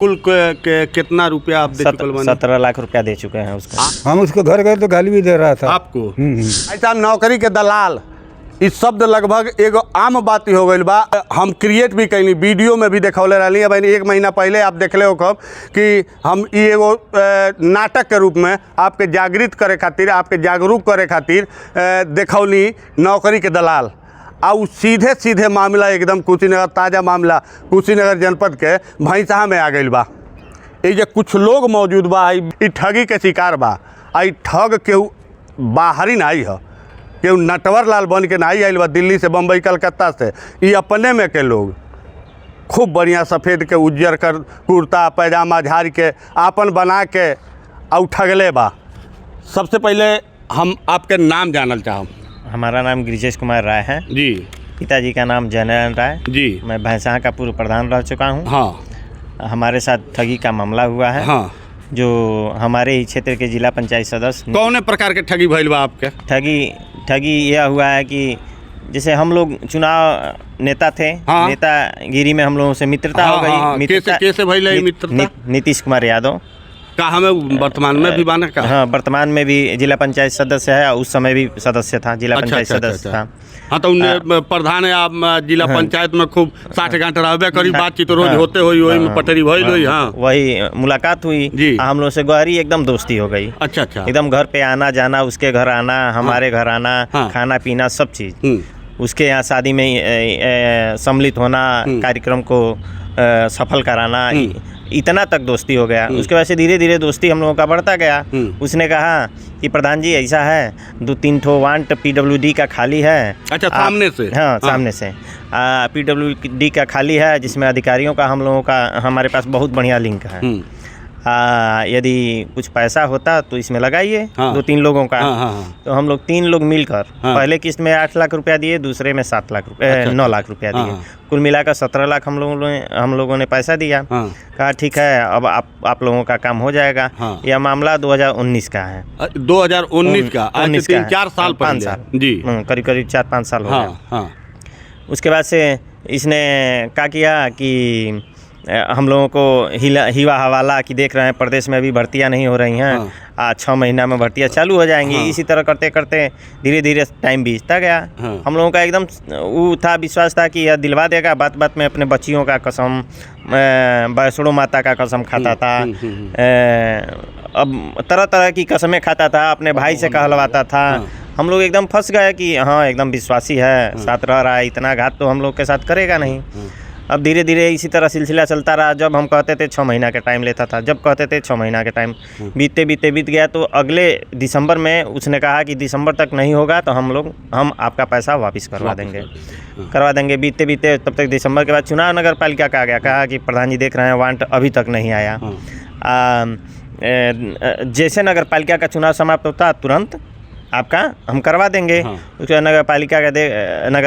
कुल कितना रुपया आप दे चुके हैं? 17 लाख रुपया दे चुके हैं उसको। हम उसको घर गए तो गाली भी दे रहा था आपको। ऐसा नौकरी के दलाल इस शब्द लगभग एगो आम बात ही हो गई बा। हम क्रिएट भी कैली, वीडियो में भी देखौले रही। अब 1 महीना पहले आप देखले हो कब कि हम एगो नाटक के रूप में आपके जागृत करे खातिर, आपके जागरूक करे खातिर देखौली नौकरी के दलाल। और सीधे सीधे मामला एकदम कुशीनगर, ताज़ा मामला कुशीनगर जनपद के भैंसा में आ गई बा। ये कुछ लोग मौजूद बा, ई ठगी के शिकार बा। आई ठग केहू बाहरी ना आई है, केहू नटवर लाल बन के ना आइल बा दिल्ली से, बम्बई, कलकत्ता से। ये अपने में के लोग खूब बढ़िया सफ़ेद के उज्जर कर कुर्ता पैजामा झाड़ के आपन बना के और ठगले बा। सबसे पहले हम आपके नाम जानल चाहम। हमारा नाम गिरिजेश कुमार राय है जी। पिताजी का नाम जयनारायण राय जी। मैं भैंसा का पूर्व प्रधान रह चुका हूँ। हाँ। हमारे साथ ठगी का मामला हुआ है। हाँ। जो हमारे ही क्षेत्र के जिला पंचायत सदस्य। कौन प्रकार के ठगी भइल बा आपके? ठगी यह हुआ है कि जैसे हम लोग चुनाव नेता थे। हाँ। नेतागिरी में हम लोगों से मित्रता हो गई। हाँ। कैसे भइल है मित्रता? नीतीश कुमार यादव का हमें वर्तमान में भी बाना का? हाँ, वर्तमान में भी जिला पंचायत सदस्य है। उस समय भी सदस्य था, जिला पंचायत सदस्य था। हाँ, तो उन्हें प्रधान है आप जिला पंचायत में खूब 60 घंटे रहबे करी, बातचीत रोज होते हुई, वही में पटरी भइल हुई। हाँ, वही मुलाकात हुई। हम लोग से गहरी एकदम दोस्ती हो गई। अच्छा। एकदम घर पे आना जाना, उसके घर आना, हमारे घर आना, खाना पीना सब चीज़। उसके यहाँ शादी में सम्मिलित होना, कार्यक्रम को सफल कराना, इतना तक दोस्ती हो गया। उसके बाद से धीरे धीरे दोस्ती हम लोगों का बढ़ता गया। उसने कहा कि प्रधान जी ऐसा है, 2-3 ठो वांट PWD का खाली है। अच्छा, सामने से? हाँ, सामने से PWD का खाली है, जिसमें अधिकारियों का हम लोगों का हमारे पास बहुत बढ़िया लिंक है। यदि कुछ पैसा होता तो इसमें लगाइए। 2-3 लोगों का। तो हम लोग 3 लोग मिलकर पहले किस्त में 8 लाख रुपया दिए, दूसरे में 7 लाख रुपये 9 लाख रुपया दिए। कुल मिलाकर 17 लाख हम लोगों ने पैसा दिया। कहा ठीक है, अब आप लोगों का काम हो जाएगा। यह मामला 2019 का है। 2019 का? 3-4 साल, 5 साल जी, करीब 4-5 साल हो गया। उसके बाद से इसने क्या किया कि हम लोगों को हिवा हवाला कि देख रहे हैं प्रदेश में अभी भर्तियां नहीं हो रही हैं। 6 महीना में भर्तियां चालू हो जाएंगी। इसी तरह करते करते धीरे धीरे टाइम बीतता गया। हम लोगों का एकदम वो था, विश्वास था कि यह दिलवा देगा। बात बात में अपने बच्चियों का कसम, वैष्णो माता का कसम खाता था। अब तरह तरह की कसमें खाता था, अपने भाई से कहलवाता था। हम लोग एकदम फंस गए कि हाँ, एकदम विश्वासी है, साथ रह रहा है, इतना घात तो हम लोग के साथ करेगा नहीं। अब धीरे धीरे इसी तरह सिलसिला चलता रहा। जब हम कहते थे 6 महीना का टाइम लेता था, जब कहते थे 6 महीना का टाइम बीत गया। तो अगले दिसंबर में उसने कहा कि दिसंबर तक नहीं होगा तो हम आपका पैसा वापस करवा देंगे। बीते तब तक दिसंबर के बाद चुनाव नगर पालिका का आ गया। कहा कि प्रधान जी देख रहे हैं वांट अभी तक नहीं आया। जैसे नगर पालिका का चुनाव समाप्त होता तुरंत आपका हम करवा देंगे। उसके नगर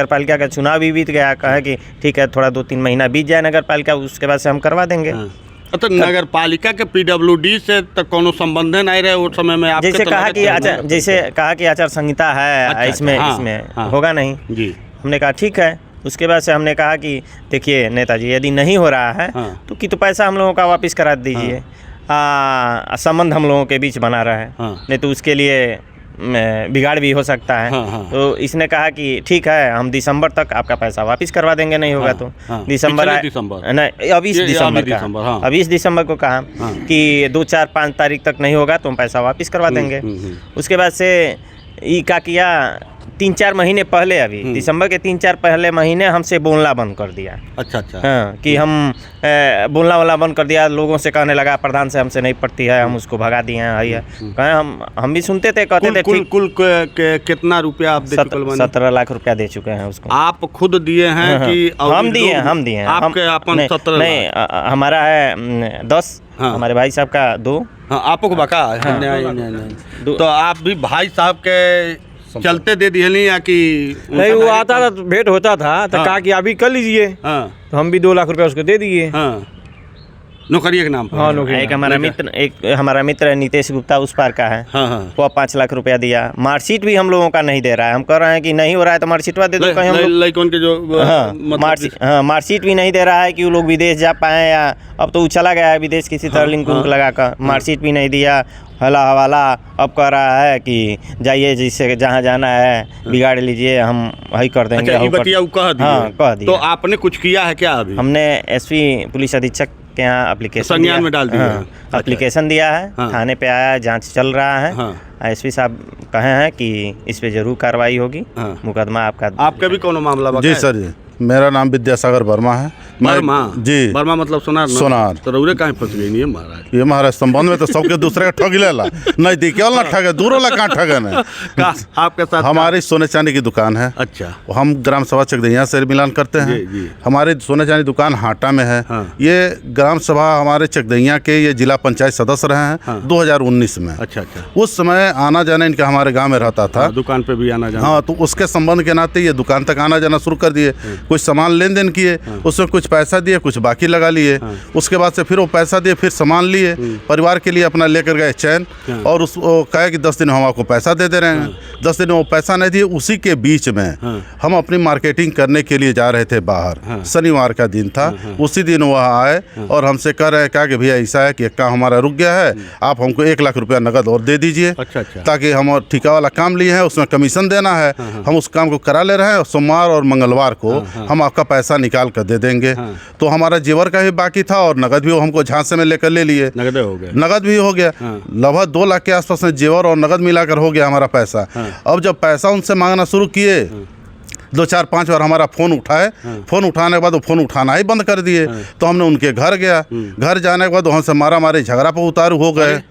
पालिका का चुनाव भी बीत गया। कहा कि ठीक है, थोड़ा 2-3 महीना बीत जाए नगर पालिका, उसके बाद से हम करवा देंगे। तो नगर पालिका के PWD से तो कोनो संबंध नहीं रहे उस समय में? आपके जैसे कहा कि आचार संहिता है। इसमें होगा नहीं जी। हमने कहा ठीक है। उसके बाद से हमने कहा कि देखिए नेताजी, यदि नहीं हो रहा है तो पैसा हम लोगों का वापस करा दीजिए। संबंध हम लोगों के बीच बना रहा है, नहीं तो उसके लिए बिगाड़ भी हो सकता है। तो इसने कहा कि ठीक है, हम दिसंबर तक आपका पैसा वापस करवा देंगे, नहीं होगा तो दिसंबर नहीं, अब इस दिसंबर को कहा कि 2, 4, 5 तारीख तक नहीं होगा तो हम पैसा वापस करवा देंगे। उसके बाद से ये क्या किया, 3-4 महीने पहले, अभी दिसंबर के 3-4 पहले महीने हमसे बोलना बंद कर दिया। अच्छा। हाँ, कि हम बोलना वाला बंद कर दिया। लोगों से कहने लगा प्रधान से हमसे नहीं पड़ती है, हम उसको भगा दिए हैं। कहें हम भी सुनते थे, कहते थे ठीक। कुल कितना रुपया आप दे चुके हैं? 17 लाख रुपया दे चुके हैं उसको। आप खुद दिए हैं कि हम दिए हैं? आपके अपन 17 नहीं, हमारा है 10, हमारे भाई साहब का 2। आपको बका? नहीं। तो आप भी भाई साहब के चलते दे दिए नहीं, या कि नहीं? वो आता था, भेंट होता था तो कहा कि अभी कर लीजिए। तो हम भी 2 लाख रुपया उसको दे दिए। नौकरी के नाम पर? हाँ, नौकरी। एक हमारा मित्र नीतीश गुप्ता उस पार का है, हाँ हाँ। वो 5 लाख रुपया दिया। मार्कशीट भी हम लोगों का नहीं दे रहा है। हम कह रहे हैं कि नहीं हो रहा है तो मार्कशीटवा दे दो कहीं हम लोग। लड़कों के जो मार्कशीट भी नहीं दे रहा है कि वो लोग विदेश जा पाए, या अब तो वो चला गया है विदेश किसी तरह लिंक उंक लगाकर। मार्कशीट भी नहीं दिया, हला हवाला अब कह रहा है कि जाइए जिससे जहाँ जाना है बिगाड़ लीजिए, हम वही कर देंगे। अच्छा, ये बतिया वो कह दिया? हाँ, कह दिया। तो आपने कुछ किया है क्या अभी? हमने एसपी पुलिस अधीक्षक के यहाँ एप्लीकेशन संज्ञान में डाल दिया? हाँ, एप्लीकेशन दिया है, थाने पे आया है, जांच चल रहा है। एसपी साहब कहे हैं कि इस पे जरूर कार्रवाई होगी, मुकदमा आपका भी कोनो मामला बका जी है? सर जी, मेरा नाम विद्यासागर वर्मा है। वर्मा जी, वर्मा मतलब सोनार ना? सोनार। तो रउरे कहाँ फंस गई नहीं महाराज? ये महाराज संबंध में तो सबके दूसरे का ठग लेला, नजदीकी वाला ठगे, दूर वाला कहाँ ठगन है। आपके साथ हमारी सोने चांदी की दुकान है। अच्छा। हम ग्राम सभा चकदैया से मिलान करते हैं। जी। हमारी सोने चांदी दुकान हाटा में है। हाँ। ये ग्राम सभा हमारे चकदैया के ये जिला पंचायत सदस्य रहे हैं 2019 में। अच्छा। उस समय आना जाना इनका हमारे गाँव में रहता था। दुकान पे भी आना जाना? हाँ, तो उसके संबंध के नाते ये दुकान तक आना जाना शुरू कर दिए। कुछ सामान लेन देन किए, उसमें कुछ पैसा दिए, कुछ बाकी लगा लिए। उसके बाद से फिर वो पैसा दिए, फिर सामान लिए, परिवार के लिए अपना लेकर गए चैन, और उसको कहे कि 10 दिन हम आपको पैसा दे रहे हैं। 10 दिन वो पैसा नहीं दिए। उसी के बीच में हम अपनी मार्केटिंग करने के लिए जा रहे थे बाहर। शनिवार का दिन था। उसी दिन वह आए और हमसे कह रहे हैं कि भैया ऐसा है कि एक काम हमारा रुक गया है, आप हमको 1 लाख रुपया नगद और दे दीजिए। अच्छा। ताकि हम ठेका वाला काम लिए हैं, उसमें कमीशन देना है, हम उस काम को करा ले रहे हैं। सोमवार और मंगलवार को हम आपका पैसा निकाल कर दे देंगे। तो हमारा जेवर का भी बाकी था और नगद भी वो हमको झांसे में लेकर ले लिए। नगद हो गया? नगद भी हो गया। लगभग 2 लाख के आसपास में जेवर और नगद मिलाकर हो गया हमारा पैसा। अब जब पैसा उनसे मांगना शुरू किए, 2-4-5 बार हमारा फ़ोन उठाए। फ़ोन उठाने के बाद वो फ़ोन उठाना ही बंद कर दिए। तो हमने उनके घर गया। घर जाने के बाद वहाँ से मारा मारी झगड़ा पर उतारू हो गए।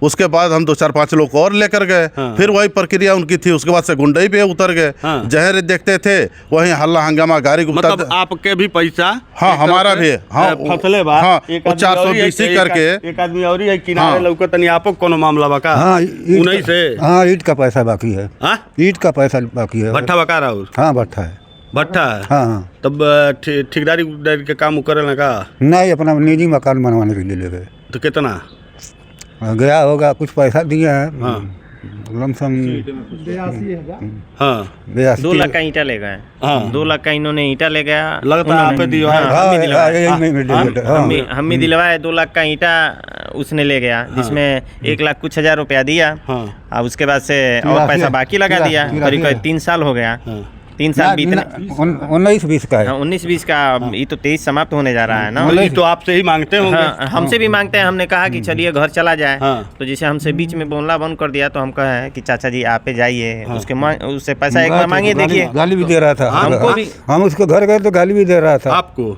उसके बाद हम 2-4-5 लोग और लेकर गए। फिर वही प्रक्रिया उनकी थी। उसके बाद से गुंडई पे उतर गए। जहर देखते थे, वहीं हल्ला हंगामा, गाड़ी गुप्ता। मतलब आपके भी पैसा? हाँ, हमारा भी। हाँ, फसले बा? हाँ, 420 करके एक आदमी और ही किनारे लौकत नहीं। आपको कोनो मामला बका? हाँ, उन्हीं से? हाँ, ईंट का पैसा बाकी है। ईंट का पैसा बाकी है। भट्ठा बका रहा? हाँ, भट्ठा है। भट्ठा है? हाँ। तब ठेकेदारी के काम करे लगा? नहीं, अपना निजी मकान बनवाने के लिए ले गए। तो कितना गया होगा? कुछ पैसा दिया है। लमसम 2 लाख का ईंटा ले गए। 2 लाख का इन्होंने ईंटा ले गया। लगता है आप दियो है? हम भी दिलवाए। 2 लाख का ईंटा उसने ले गया, जिसमें 1 लाख कुछ हजार रुपया दिया। अब उसके बाद से और पैसा बाकी लगा दिया। करीब 3 साल हो गया। 3 साल बीतने 19-20 का है। 19-20 का। ये तो 23 समाप्त होने जा रहा है ना। तो आपसे ही मांगते होंगे? हाँ, हमसे भी मांगते हैं। हमने कहा कि चलिए घर चला जाए। तो जैसे हमसे बीच में बोलना बंद कर दिया, तो हम कहे कि चाचा जी आप जाइए, उससे पैसा एक बार मांगिए। देखिए, गाली भी दे रहा था हमको भी। हम उसको घर गए तो गाली भी दे रहा था आपको?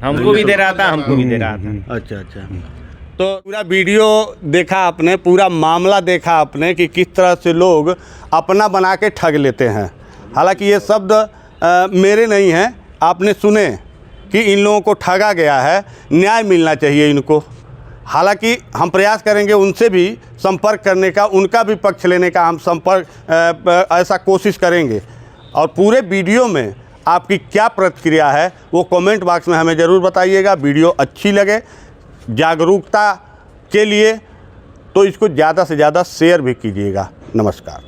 हमको भी दे रहा था, हमको भी दे रहा था। अच्छा। तो पूरा वीडियो देखा आपने, पूरा मामला देखा आपने कि किस तरह से लोग अपना बना के ठग लेते हैं। हालांकि ये शब्द मेरे नहीं हैं, आपने सुने कि इन लोगों को ठगा गया है, न्याय मिलना चाहिए इनको। हालांकि हम प्रयास करेंगे उनसे भी संपर्क करने का, उनका भी पक्ष लेने का हम ऐसा कोशिश करेंगे। और पूरे वीडियो में आपकी क्या प्रतिक्रिया है वो कमेंट बॉक्स में हमें ज़रूर बताइएगा। वीडियो अच्छी लगे जागरूकता के लिए तो इसको ज़्यादा से ज़्यादा शेयर भी कीजिएगा। नमस्कार।